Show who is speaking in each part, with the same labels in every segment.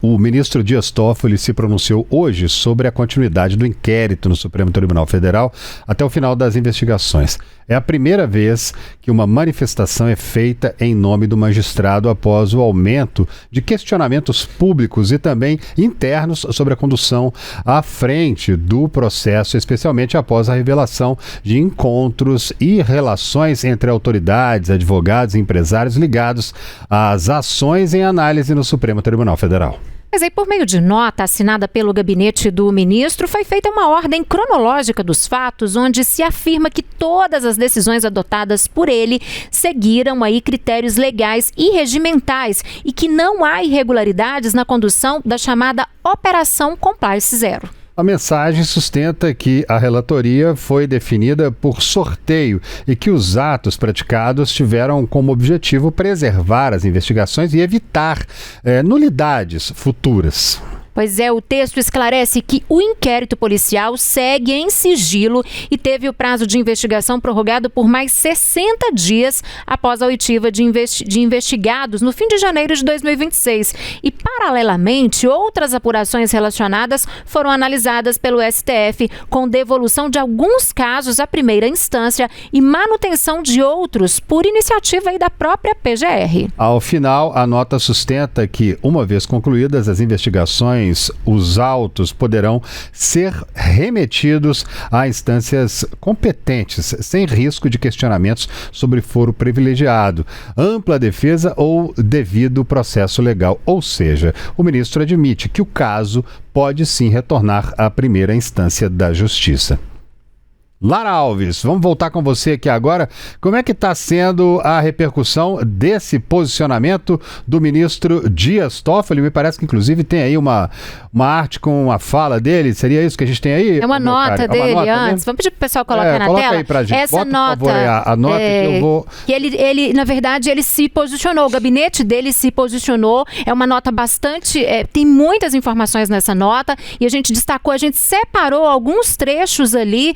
Speaker 1: O ministro Dias Toffoli se pronunciou hoje sobre a continuidade do inquérito no Supremo Tribunal Federal até o final das investigações. É a primeira vez que uma manifestação é feita em nome do magistrado após o aumento de questionamentos públicos e também internos sobre a condução à frente do processo, especialmente após a revelação de encontros e relações entre autoridades, advogados e empresários ligados às ações em análise no Supremo Tribunal Federal.
Speaker 2: Mas aí, por meio de nota assinada pelo gabinete do ministro, foi feita uma ordem cronológica dos fatos, onde se afirma que todas as decisões adotadas por ele seguiram aí critérios legais e regimentais e que não há irregularidades na condução da chamada Operação Compliance Zero.
Speaker 1: A mensagem sustenta que a relatoria foi definida por sorteio e que os atos praticados tiveram como objetivo preservar as investigações e evitar nulidades futuras.
Speaker 2: Pois é, o texto esclarece que o inquérito policial segue em sigilo e teve o prazo de investigação prorrogado por mais 60 dias após a oitiva de investigados no fim de janeiro de 2026. E, paralelamente, outras apurações relacionadas foram analisadas pelo STF, com devolução de alguns casos à primeira instância e manutenção de outros por iniciativa aí da própria PGR.
Speaker 1: Ao final, a nota sustenta que, uma vez concluídas as investigações, os autos poderão ser remetidos a instâncias competentes, sem risco de questionamentos sobre foro privilegiado, ampla defesa ou devido processo legal. Ou seja, o ministro admite que o caso pode sim retornar à primeira instância da Justiça. Lara Alves, vamos voltar com você aqui agora. Como é que está sendo a repercussão desse posicionamento do ministro Dias Toffoli? Me parece que inclusive tem aí uma arte com uma fala dele. Seria isso que a gente tem aí?
Speaker 2: É uma nota dele antes. Vamos pedir para o pessoal colocar na
Speaker 1: coloca
Speaker 2: tela.
Speaker 1: Aí pra gente.
Speaker 2: Essa
Speaker 1: bota,
Speaker 2: nota,
Speaker 1: por favor, a nota que eu vou...
Speaker 2: Que ele, na verdade, ele se posicionou. O gabinete dele se posicionou. É uma nota bastante... tem muitas informações nessa nota e a gente destacou, a gente separou alguns trechos ali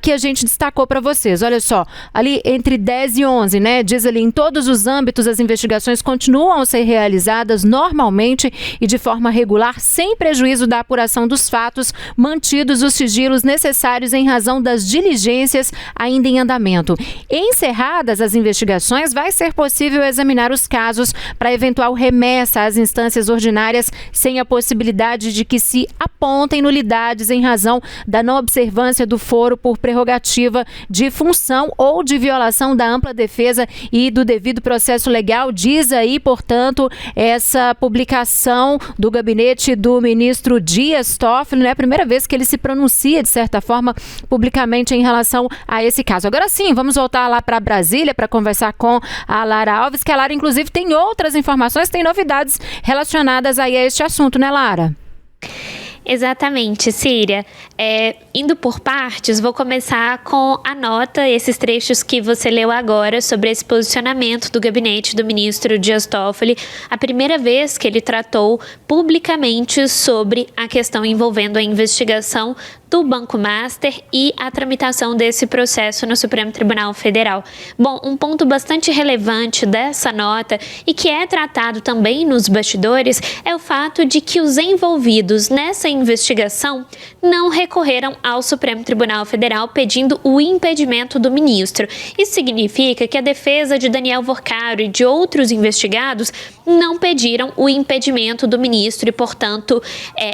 Speaker 2: que a gente destacou para vocês. Olha só, ali entre 10 e 11, né? Diz ali, em todos os âmbitos as investigações continuam a ser realizadas normalmente e de forma regular, sem prejuízo da apuração dos fatos, mantidos os sigilos necessários em razão das diligências ainda em andamento. Encerradas as investigações, vai ser possível examinar os casos para eventual remessa às instâncias ordinárias, sem a possibilidade de que se apontem nulidades em razão da não observância do foro por prerrogativa de função ou de violação da ampla defesa e do devido processo legal. Diz aí, portanto, essa publicação do gabinete do ministro Dias Toffoli, não é a primeira vez que ele se pronuncia, de certa forma, publicamente em relação a esse caso. Agora sim, vamos voltar lá para Brasília para conversar com a Lara Alves, que a Lara, inclusive, tem outras informações, tem novidades relacionadas aí a este assunto, né, Lara?
Speaker 3: Exatamente, Síria. Indo por partes, vou começar com a nota, esses trechos que você leu agora sobre esse posicionamento do gabinete do ministro Dias Toffoli, a primeira vez que ele tratou publicamente sobre a questão envolvendo a investigação do Banco Master e a tramitação desse processo no Supremo Tribunal Federal. Bom, um ponto bastante relevante dessa nota e que é tratado também nos bastidores é o fato de que os envolvidos nessa investigação não recorreram ao Supremo Tribunal Federal pedindo o impedimento do ministro. Isso significa que a defesa de Daniel Vorcaro e de outros investigados não pediram o impedimento do ministro e, portanto,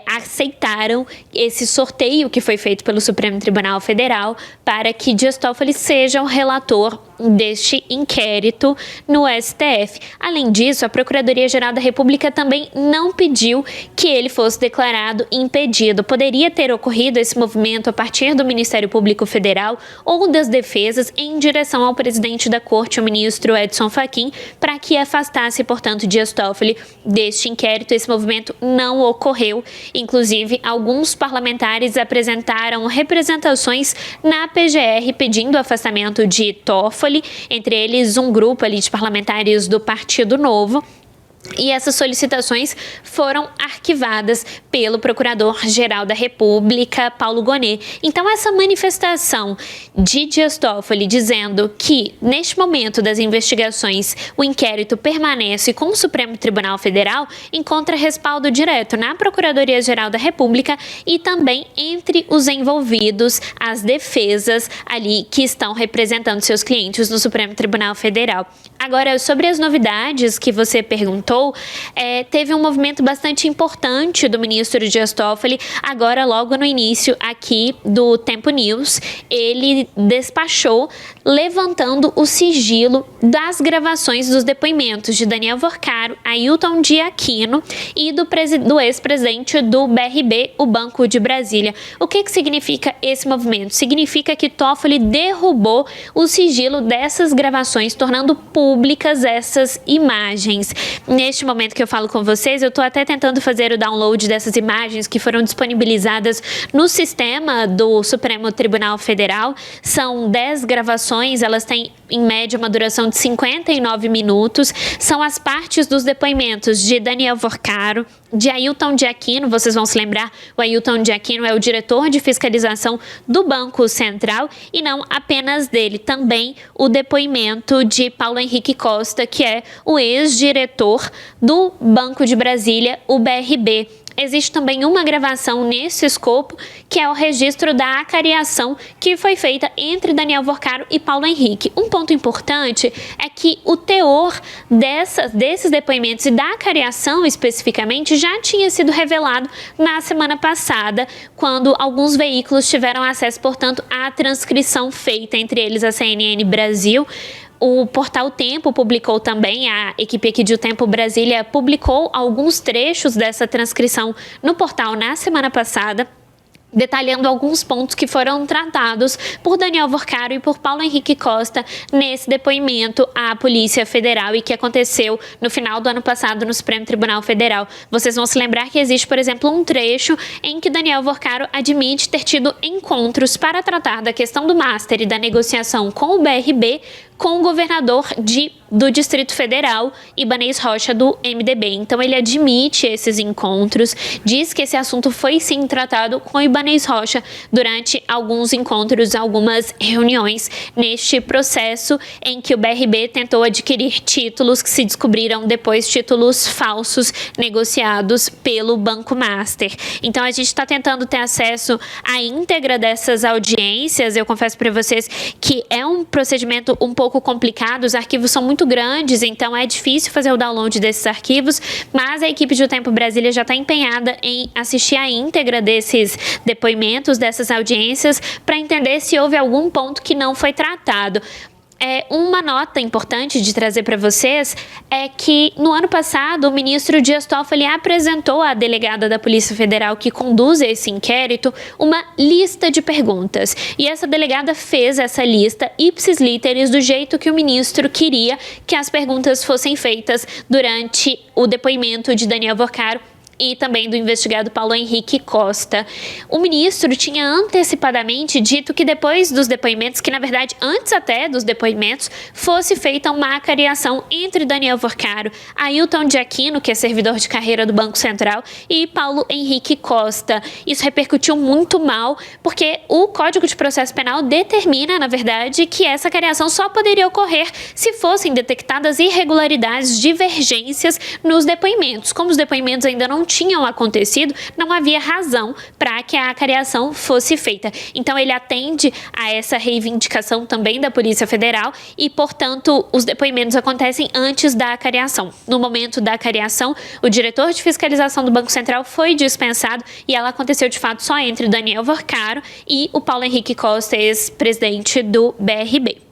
Speaker 3: aceitaram esse sorteio que foi feito pelo Supremo Tribunal Federal para que Dias Toffoli seja o relator deste inquérito no STF. Além disso, a Procuradoria-Geral da República também não pediu que ele fosse declarado impedido. Poderia ter ocorrido esse movimento a partir do Ministério Público Federal ou das defesas em direção ao presidente da Corte, o ministro Edson Fachin, para que afastasse, portanto, Dias Toffoli deste inquérito. Esse movimento não ocorreu. Inclusive, alguns parlamentares apresentaram representações na PGR pedindo o afastamento de Toffoli, entre eles um grupo ali de parlamentares do Partido Novo. E essas solicitações foram arquivadas pelo Procurador-Geral da República, Paulo Gonet. Então, essa manifestação de Dias Toffoli dizendo que, neste momento das investigações, o inquérito permanece com o Supremo Tribunal Federal, encontra respaldo direto na Procuradoria-Geral da República e também entre os envolvidos, as defesas ali que estão representando seus clientes no Supremo Tribunal Federal. Agora, sobre as novidades que você perguntou, teve um movimento bastante importante do ministro Dias Toffoli, agora logo no início aqui do Tempo News. Ele despachou levantando o sigilo das gravações dos depoimentos de Daniel Worcaro, Ailton de Aquino e do ex-presidente do BRB, o Banco de Brasília. O que significa esse movimento? Significa que Toffoli derrubou o sigilo dessas gravações, tornando públicas essas imagens. Neste momento que eu falo com vocês, eu estou até tentando fazer o download dessas imagens que foram disponibilizadas no sistema do Supremo Tribunal Federal. São 10 gravações, elas têm em média uma duração de 59 minutos. São as partes dos depoimentos de Daniel Worcaro, de Ailton de Aquino. Vocês vão se lembrar, o Ailton de Aquino é o diretor de fiscalização do Banco Central e não apenas dele, também o depoimento de Paulo Henrique Costa, que é o ex-diretor do Banco de Brasília, o BRB. Existe também uma gravação nesse escopo, que é o registro da acariação que foi feita entre Daniel Worcaro e Paulo Henrique. Um ponto importante é que o teor desses depoimentos e da acariação especificamente já tinha sido revelado na semana passada, quando alguns veículos tiveram acesso, portanto, à transcrição feita, entre eles a CNN Brasil. O portal Tempo publicou também, a equipe aqui de O Tempo Brasília publicou alguns trechos dessa transcrição no portal na semana passada, detalhando alguns pontos que foram tratados por Daniel Worcaro e por Paulo Henrique Costa nesse depoimento à Polícia Federal e que aconteceu no final do ano passado no Supremo Tribunal Federal. Vocês vão se lembrar que existe, por exemplo, um trecho em que Daniel Worcaro admite ter tido encontros para tratar da questão do Master e da negociação com o BRB com o governador do Distrito Federal, Ibanez Rocha, do MDB. Então, ele admite esses encontros, diz que esse assunto foi, sim, tratado com Ibanez Rocha durante alguns encontros, algumas reuniões neste processo em que o BRB tentou adquirir títulos que se descobriram depois títulos falsos negociados pelo Banco Master. Então, a gente está tentando ter acesso à íntegra dessas audiências. Eu confesso para vocês que é um procedimento um pouco complicado, os arquivos são muito grandes, então é difícil fazer o download desses arquivos, mas a equipe de O Tempo Brasília já está empenhada em assistir a íntegra desses depoimentos, dessas audiências, para entender se houve algum ponto que não foi tratado. Uma nota importante de trazer para vocês é que no ano passado o ministro Dias Toffoli apresentou à delegada da Polícia Federal que conduz esse inquérito uma lista de perguntas. E essa delegada fez essa lista ipsis literis do jeito que o ministro queria que as perguntas fossem feitas durante o depoimento de Daniel Worcaro e também do investigado Paulo Henrique Costa. O ministro tinha antecipadamente dito que depois dos depoimentos, que na verdade antes até dos depoimentos, fosse feita uma acariação entre Daniel Worcaro, Ailton de Aquino, que é servidor de carreira do Banco Central, e Paulo Henrique Costa. Isso repercutiu muito mal, porque o Código de Processo Penal determina, na verdade, que essa acariação só poderia ocorrer se fossem detectadas irregularidades, divergências nos depoimentos. Como os depoimentos ainda não tinham acontecido, não havia razão para que a acariação fosse feita. Então, ele atende a essa reivindicação também da Polícia Federal e, portanto, os depoimentos acontecem antes da acariação. No momento da acariação, o diretor de fiscalização do Banco Central foi dispensado e ela aconteceu, de fato, só entre Daniel Worcaro e o Paulo Henrique Costa, ex-presidente do BRB.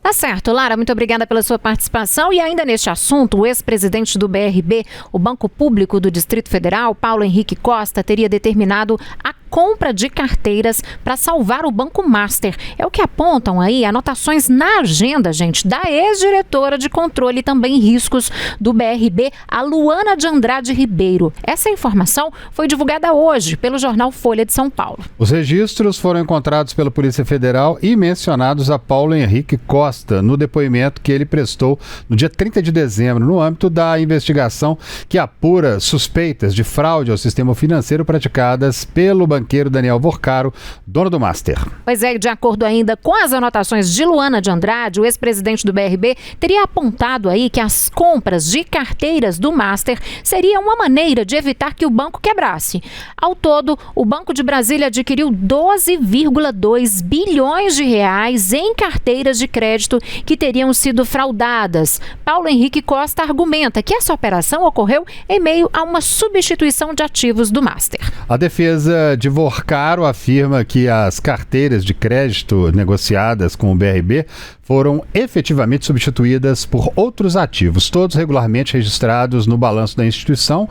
Speaker 2: Tá certo, Lara, muito obrigada pela sua participação. E ainda neste assunto, o ex-presidente do BRB, o Banco Público do Distrito Federal, Paulo Henrique Costa, teria determinado a compra de carteiras para salvar o Banco Master. É o que apontam aí anotações na agenda, gente, da ex-diretora de controle e também riscos do BRB, a Luana de Andrade Ribeiro. Essa informação foi divulgada hoje pelo jornal Folha de São Paulo.
Speaker 1: Os registros foram encontrados pela Polícia Federal e mencionados a Paulo Henrique Costa no depoimento que ele prestou no dia 30 de dezembro, no âmbito da investigação que apura suspeitas de fraude ao sistema financeiro praticadas pelo banqueiro Daniel Vorcaro, dono do Master.
Speaker 2: Pois é, de acordo ainda com as anotações de Luana de Andrade, o ex-presidente do BRB teria apontado aí que as compras de carteiras do Master seria uma maneira de evitar que o banco quebrasse. Ao todo, o Banco de Brasília adquiriu 12,2 bilhões de reais em carteiras de crédito que teriam sido fraudadas. Paulo Henrique Costa argumenta que essa operação ocorreu em meio a uma substituição de ativos do Master.
Speaker 1: A defesa de Vorcaro afirma que as carteiras de crédito negociadas com o BRB foram efetivamente substituídas por outros ativos, todos regularmente registrados no balanço da instituição,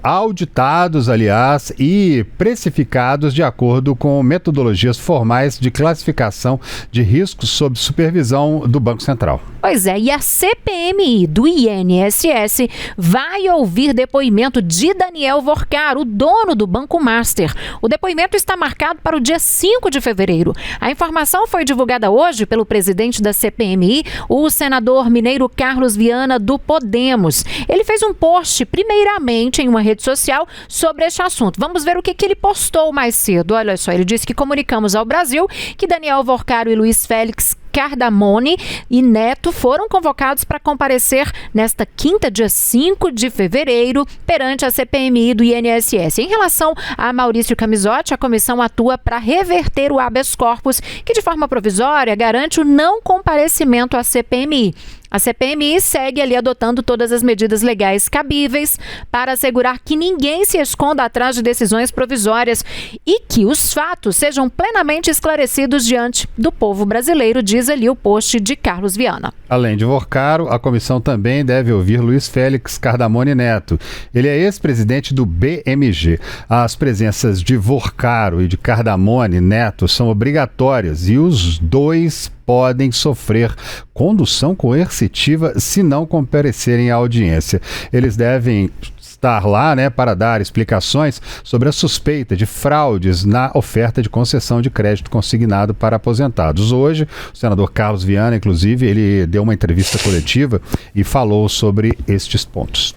Speaker 1: auditados, aliás, e precificados de acordo com metodologias formais de classificação de riscos sob supervisão do Banco Central.
Speaker 2: Pois é, e a CPMI do INSS vai ouvir depoimento de Daniel Vorcaro, o dono do Banco Master. O depoimento está marcado para o dia 5 de fevereiro. A informação foi divulgada hoje pelo presidente da CPMI, o senador mineiro Carlos Viana, do Podemos. Ele fez um post, primeiramente, em uma rede social sobre este assunto. Vamos ver o que ele postou mais cedo. Olha só, ele disse que comunicamos ao Brasil que Daniel Vorcaro e Luiz Félix Cardamone e Neto foram convocados para comparecer nesta quinta, dia 5 de fevereiro, perante a CPMI do INSS. Em relação a Maurício Camisotti, a comissão atua para reverter o habeas corpus, que de forma provisória garante o não comparecimento à CPMI. A CPMI segue ali adotando todas as medidas legais cabíveis para assegurar que ninguém se esconda atrás de decisões provisórias e que os fatos sejam plenamente esclarecidos diante do povo brasileiro, diz ali o post de Carlos Viana.
Speaker 1: Além de Vorcaro, a comissão também deve ouvir Luiz Félix Cardamone Neto. Ele é ex-presidente do BMG. As presenças de Vorcaro e de Cardamone Neto são obrigatórias e os dois podem sofrer condução coercitiva se não comparecerem à audiência. Eles devem estar lá, para dar explicações sobre a suspeita de fraudes na oferta de concessão de crédito consignado para aposentados. Hoje, o senador Carlos Viana, inclusive, ele deu uma entrevista coletiva e falou sobre estes pontos.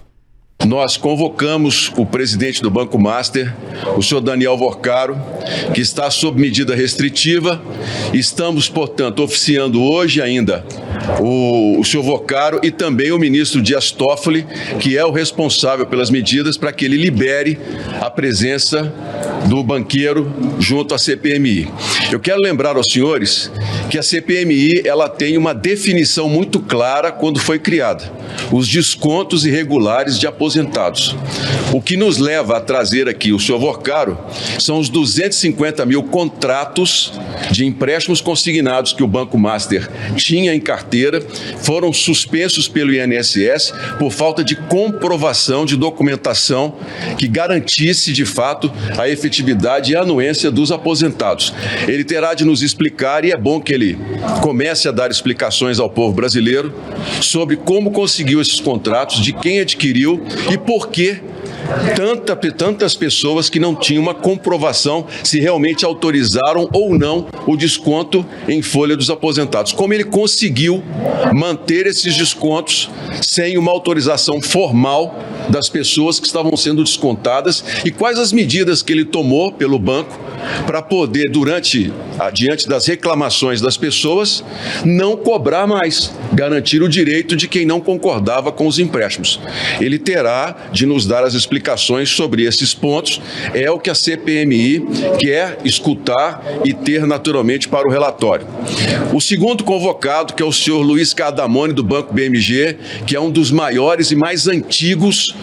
Speaker 4: Nós convocamos o presidente do Banco Master, o senhor Daniel Vorcaro, que está sob medida restritiva. Estamos, portanto, oficiando hoje ainda o senhor Vorcaro e também o ministro Dias Toffoli, que é o responsável pelas medidas, para que ele libere a presença do banqueiro junto à CPMI. Eu quero lembrar aos senhores que a CPMI ela tem uma definição muito clara quando foi criada: os descontos irregulares de aposentados. O que nos leva a trazer aqui o senhor Vorcaro são os 250 mil contratos de empréstimos consignados que o Banco Master tinha em carteira, foram suspensos pelo INSS por falta de comprovação de documentação que garantisse, de fato, a efetividade e a anuência dos aposentados. Ele terá de nos explicar, e é bom que ele comece a dar explicações ao povo brasileiro sobre como conseguiu esses contratos, de quem adquiriu e por que tantas pessoas que não tinham uma comprovação se realmente autorizaram ou não o desconto em folha dos aposentados. Como ele conseguiu manter esses descontos sem uma autorização formal das pessoas que estavam sendo descontadas e quais as medidas que ele tomou pelo banco para poder, diante das reclamações das pessoas, não cobrar mais, garantir o direito de quem não concordava com os empréstimos. Ele terá de nos dar as explicações sobre esses pontos, é o que a CPMI quer escutar e ter naturalmente para o relatório. O segundo convocado, que é o senhor Luiz Cardamone, do Banco BMG, que é um dos maiores e mais antigos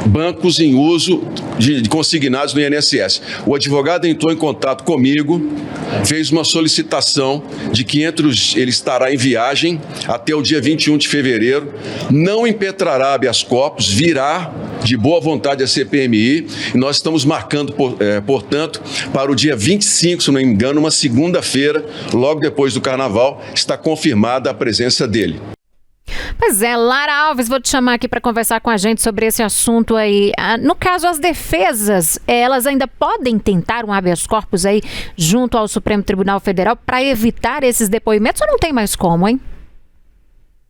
Speaker 4: bancos em uso de consignados no INSS. O advogado entrou em contato comigo, fez uma solicitação de que ele estará em viagem até o dia 21 de fevereiro, não impetrará habeas corpus, virá de boa vontade a CPMI, e nós estamos marcando, portanto, para o dia 25, se não me engano, uma segunda-feira, logo depois do Carnaval, está confirmada a presença dele.
Speaker 2: Pois é, Lara Alves, vou te chamar aqui para conversar com a gente sobre esse assunto aí. No caso, as defesas, elas ainda podem tentar um habeas corpus aí junto ao Supremo Tribunal Federal para evitar esses depoimentos ou não tem mais como, hein?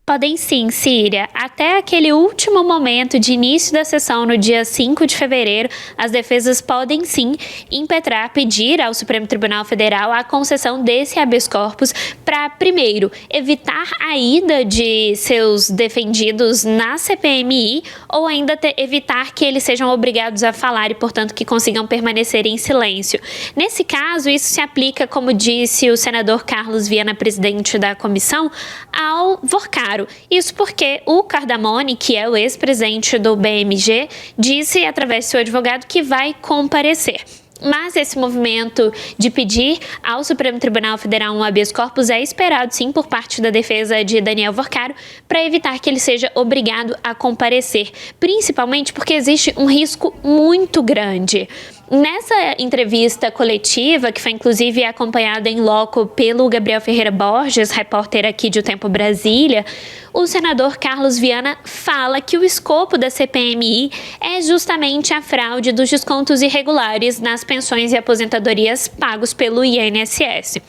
Speaker 3: Podem sim, Síria. Até aquele último momento de início da sessão, no dia 5 de fevereiro, as defesas podem sim impetrar, pedir ao Supremo Tribunal Federal a concessão desse habeas corpus para, primeiro, evitar a ida de seus defendidos na CPMI ou ainda evitar que eles sejam obrigados a falar e, portanto, que consigam permanecer em silêncio. Nesse caso, isso se aplica, como disse o senador Carlos Viana, presidente da comissão, ao Vorcaro. Isso porque o Cardamone, que é o ex-presidente do BMG, disse através de seu advogado que vai comparecer. Mas esse movimento de pedir ao Supremo Tribunal Federal um habeas corpus é esperado, sim, por parte da defesa de Daniel Vorcaro, para evitar que ele seja obrigado a comparecer, principalmente porque existe um risco muito grande. Nessa entrevista coletiva, que foi inclusive acompanhada em loco pelo Gabriel Ferreira Borges, repórter aqui de O Tempo Brasília, o senador Carlos Viana fala que o escopo da CPMI é justamente a fraude dos descontos irregulares nas pensões e aposentadorias pagos pelo INSS.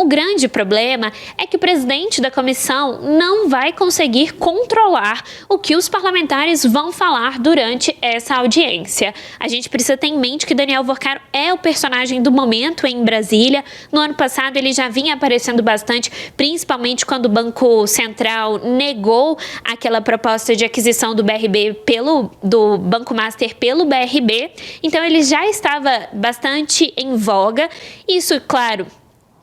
Speaker 3: O grande problema é que o presidente da comissão não vai conseguir controlar o que os parlamentares vão falar durante essa audiência. A gente precisa ter em mente que Daniel Vorcaro é o personagem do momento em Brasília. No ano passado ele já vinha aparecendo bastante, principalmente quando o Banco Central negou aquela proposta de aquisição do BRB do Banco Master pelo BRB. Então ele já estava bastante em voga. Isso, claro,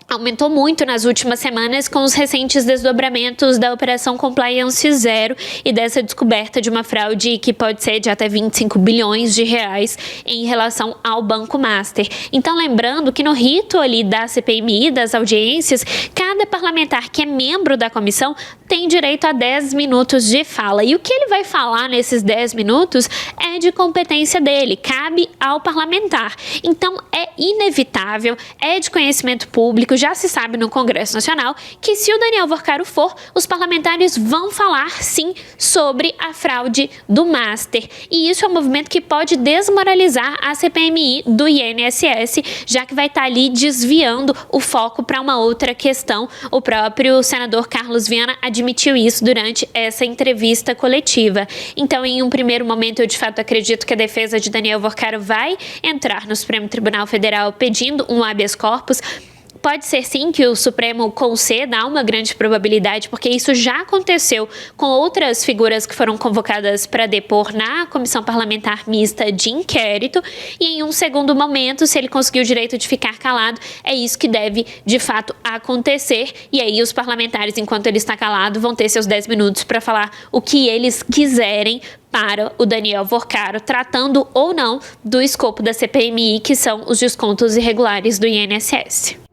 Speaker 3: aumentou muito nas últimas semanas com os recentes desdobramentos da Operação Compliance Zero e dessa descoberta de uma fraude que pode ser de até 25 bilhões de reais em relação ao Banco Master. Então, lembrando que no rito ali da CPMI, das audiências, cada parlamentar que é membro da comissão tem direito a 10 minutos de fala. E o que ele vai falar nesses 10 minutos é de competência dele, cabe ao parlamentar. Então, é inevitável, é de conhecimento público, já se sabe no Congresso Nacional que se o Daniel Vorcaro for, os parlamentares vão falar sim sobre a fraude do Master. E isso é um movimento que pode desmoralizar a CPMI do INSS, já que vai estar ali desviando o foco para uma outra questão. O próprio senador Carlos Viana admitiu isso durante essa entrevista coletiva. Então, em um primeiro momento, eu de fato acredito que a defesa de Daniel Vorcaro vai entrar no Supremo Tribunal Federal pedindo um habeas corpus. Pode ser sim que o Supremo conceda, há uma grande probabilidade, porque isso já aconteceu com outras figuras que foram convocadas para depor na Comissão Parlamentar Mista de Inquérito, e em um segundo momento, se ele conseguir o direito de ficar calado, é isso que deve de fato acontecer, e aí os parlamentares, enquanto ele está calado, vão ter seus 10 minutos para falar o que eles quiserem para o Daniel Vorcaro, tratando ou não do escopo da CPMI, que são os descontos irregulares do INSS.